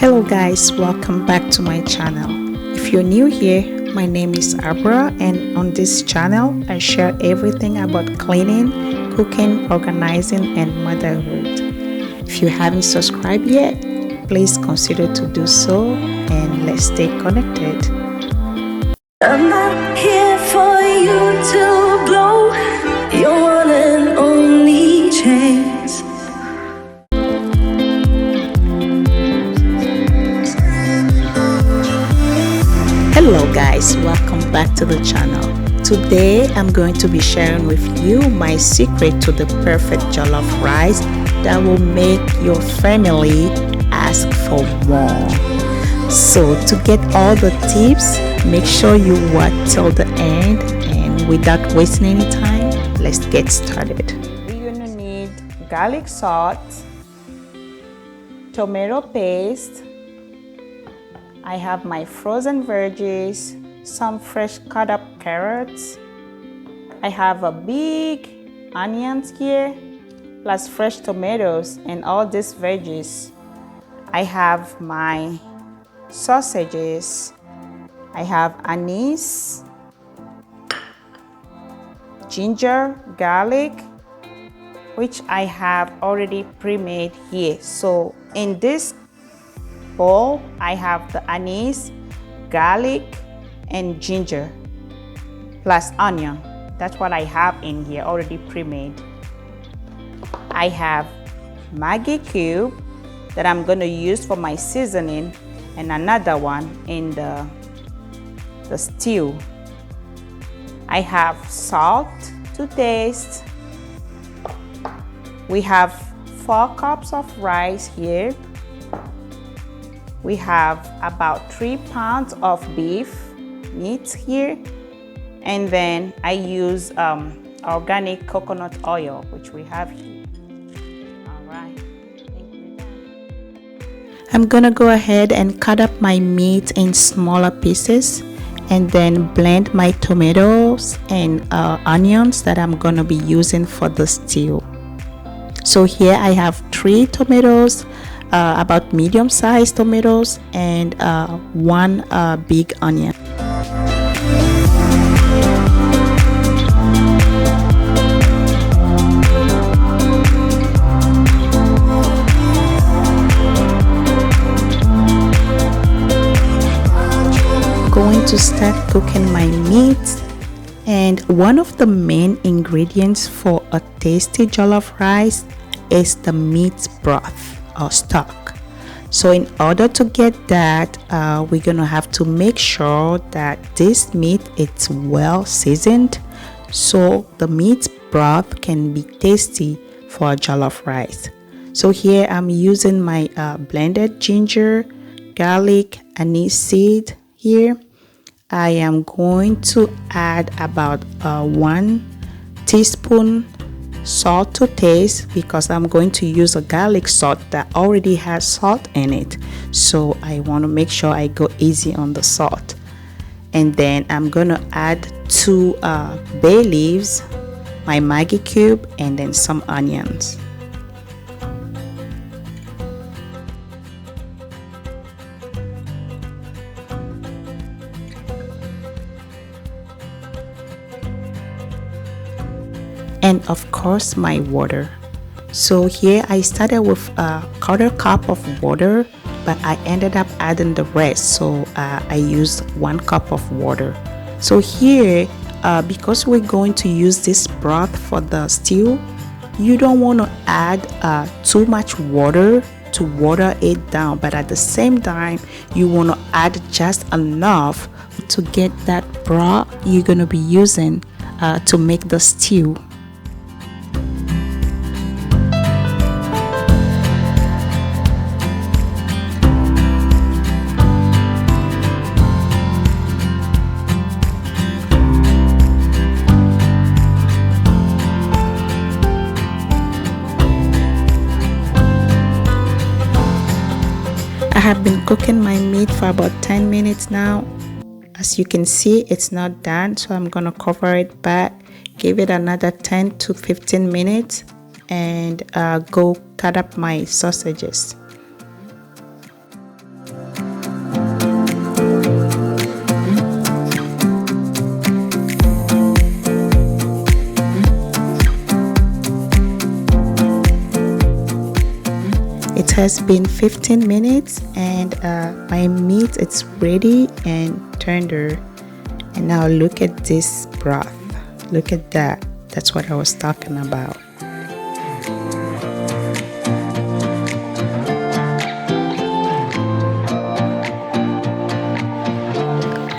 Hello guys, welcome back to my channel. If you're new here, my name is Abra, and on this channel I share everything about cleaning, cooking, organizing and motherhood. If you haven't subscribed yet, please consider to do so, and let's stay connected. I'm not here for you to blow your one and only chance. Hello guys, welcome back to the channel. Today I'm going to be sharing with you my secret to the perfect jollof rice that will make your family ask for more. So to get all the tips, make sure you watch till the end, and without wasting any time, let's get started. We're gonna need garlic salt, tomato paste, I have my frozen veggies, some fresh cut up carrots. I have a big onions here, plus fresh tomatoes and all these veggies. I have my sausages. I have anise, ginger, garlic, which I have already pre-made here. So in this bowl, I have the anise, garlic, and ginger, plus onion. That's what I have in here already pre-made. I have Maggi cube that I'm going to use for my seasoning, and another one in the stew. I have salt to taste. We have 4 cups of rice here. We have about 3 pounds of beef meat here, and then I use organic coconut oil, which we have here. All right, I'm gonna go ahead and cut up my meat in smaller pieces, and then blend my tomatoes and onions that I'm gonna be using for the stew. So here I have 3 tomatoes, about medium-sized tomatoes, and 1 big onion. Going to start cooking my meat, and one of the main ingredients for a tasty jollof rice is the meat broth or stock. So in order to get that, we're gonna have to make sure that this meat is well seasoned, so the meat broth can be tasty for a jollof rice. So here I'm using my blended ginger, garlic, anise seed here. I am going to add about 1 teaspoon salt to taste, because I'm going to use a garlic salt that already has salt in it, so I want to make sure I go easy on the salt. And then I'm gonna add 2 bay leaves, my Maggi cube, and then some onions. And of course my water. So here I started with a 1/4 cup of water, but I ended up adding the rest, so I used 1 cup of water. So here because we're going to use this broth for the stew, you don't want to add too much water to water it down, but at the same time you want to add just enough to get that broth you're going to be using to make the stew. I have been cooking my meat for about 10 minutes now. As you can see, it's not done, so I'm gonna cover it back, give it another 10 to 15 minutes, and go cut up my sausages. has been 15 minutes and my meat is ready and tender. And now look at this broth. Look at that. That's what I was talking about.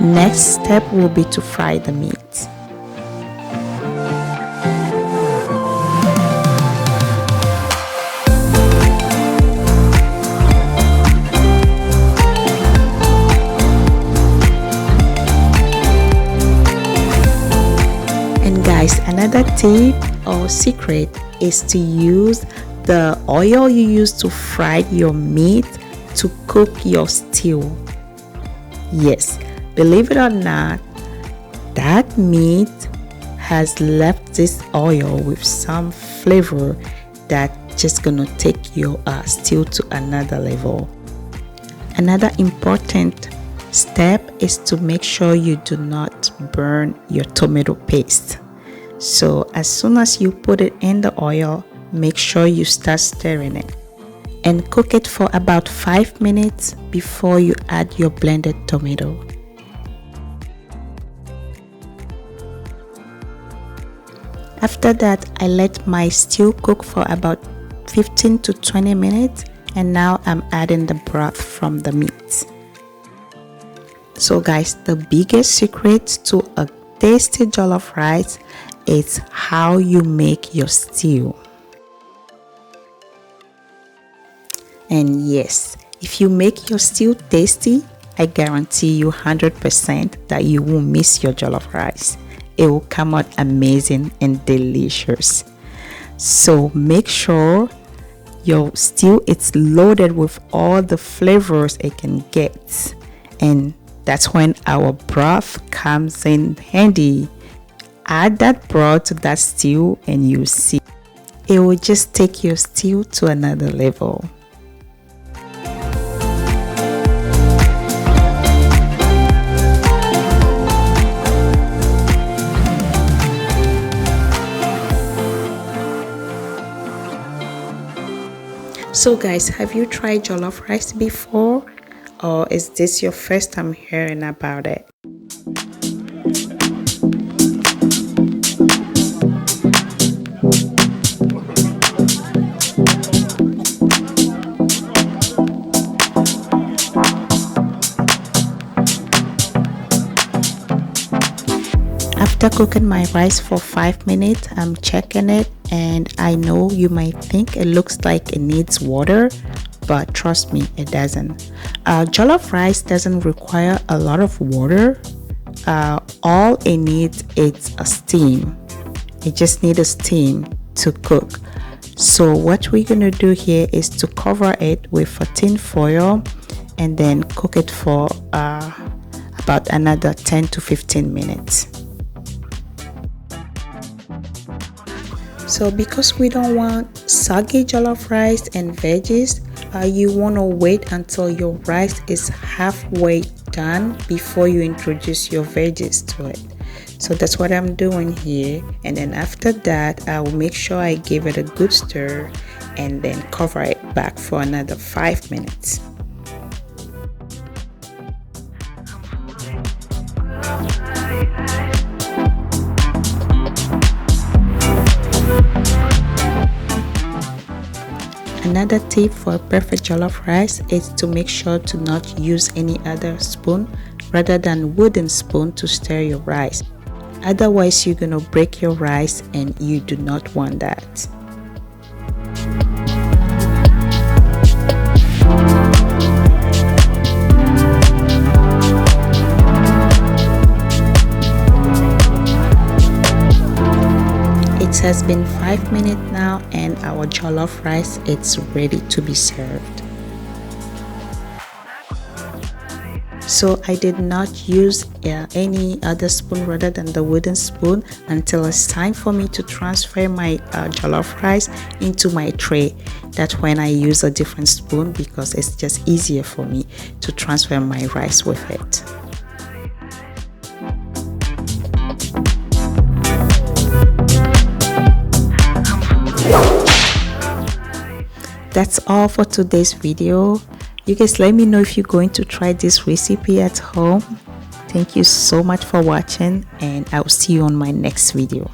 Next step will be to fry the meat. And guys, another tip or secret is to use the oil you use to fry your meat to cook your stew. Yes, believe it or not, that meat has left this oil with some flavor that just gonna take your stew to another level. Another important step is to make sure you do not burn your tomato paste. So as soon as you put it in the oil, make sure you start stirring it and cook it for about 5 minutes before you add your blended tomato. After that, I let my stew cook for about 15 to 20 minutes, and now I'm adding the broth from the meat. So guys, the biggest secret to a tasty jollof rice is how you make your stew. And yes, if you make your stew tasty, I guarantee you 100% that you won't miss your jollof rice. It will come out amazing and delicious. So make sure your stew is loaded with all the flavors it can get, and that's when our broth comes in handy. Add that broth to that stew and you see it will just take your stew to another level. So guys, have you tried jollof rice before, or is this your first time hearing about it? After cooking my rice for 5 minutes, I'm checking it, and I know you might think it looks like it needs water, but trust me, it doesn't. Jollof rice doesn't require a lot of water. All it needs is a steam. It just needs a steam to cook. So what we're gonna do here is to cover it with a tin foil and then cook it for about another 10 to 15 minutes. So because we don't want soggy jollof rice and veggies, you want to wait until your rice is halfway done before you introduce your veggies to it. So that's what I'm doing here, and then after that I will make sure I give it a good stir and then cover it back for another 5 minutes. Another tip for a perfect jollof rice is to make sure to not use any other spoon rather than wooden spoon to stir your rice. Otherwise, you're gonna break your rice, and you do not want that. It has been 5 minutes now, and our jollof rice is ready to be served. So I did not use any other spoon rather than the wooden spoon until it's time for me to transfer my jollof rice into my tray. That's when I use a different spoon, because it's just easier for me to transfer my rice with it. That's all for today's video. You guys let me know if you're going to try this recipe at home. Thank you so much for watching, and I'll see you on my next video.